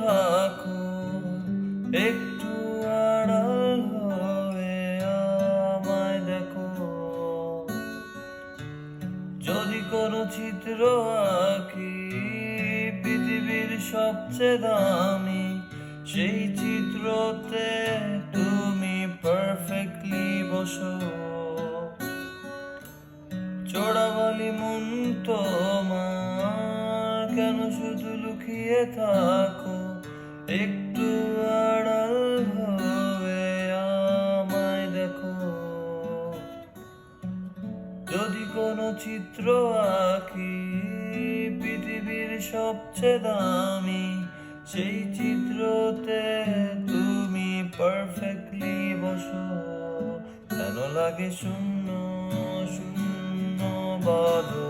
থাকো, একটু আড়াল হয়ে আমায় দেখো। যদি কোনো চিত্র আঁকি পৃথিবীর সবচেয়ে দামি, সেই চিত্রতে তুমি পারফেক্টলি বসো। চোরাবালি মন তোমার, কেন শুধু লুকিয়ে থাকো, একটু আড়াল হয়ে আমায় দেখো। যদি কোনো চিত্র আঁকি পৃথিবীর সবচেয়ে দামি, সেই চিত্রতে তুমি পারফেক্টলি বসো। কেন লাগে শূন্য শূন্য বলো,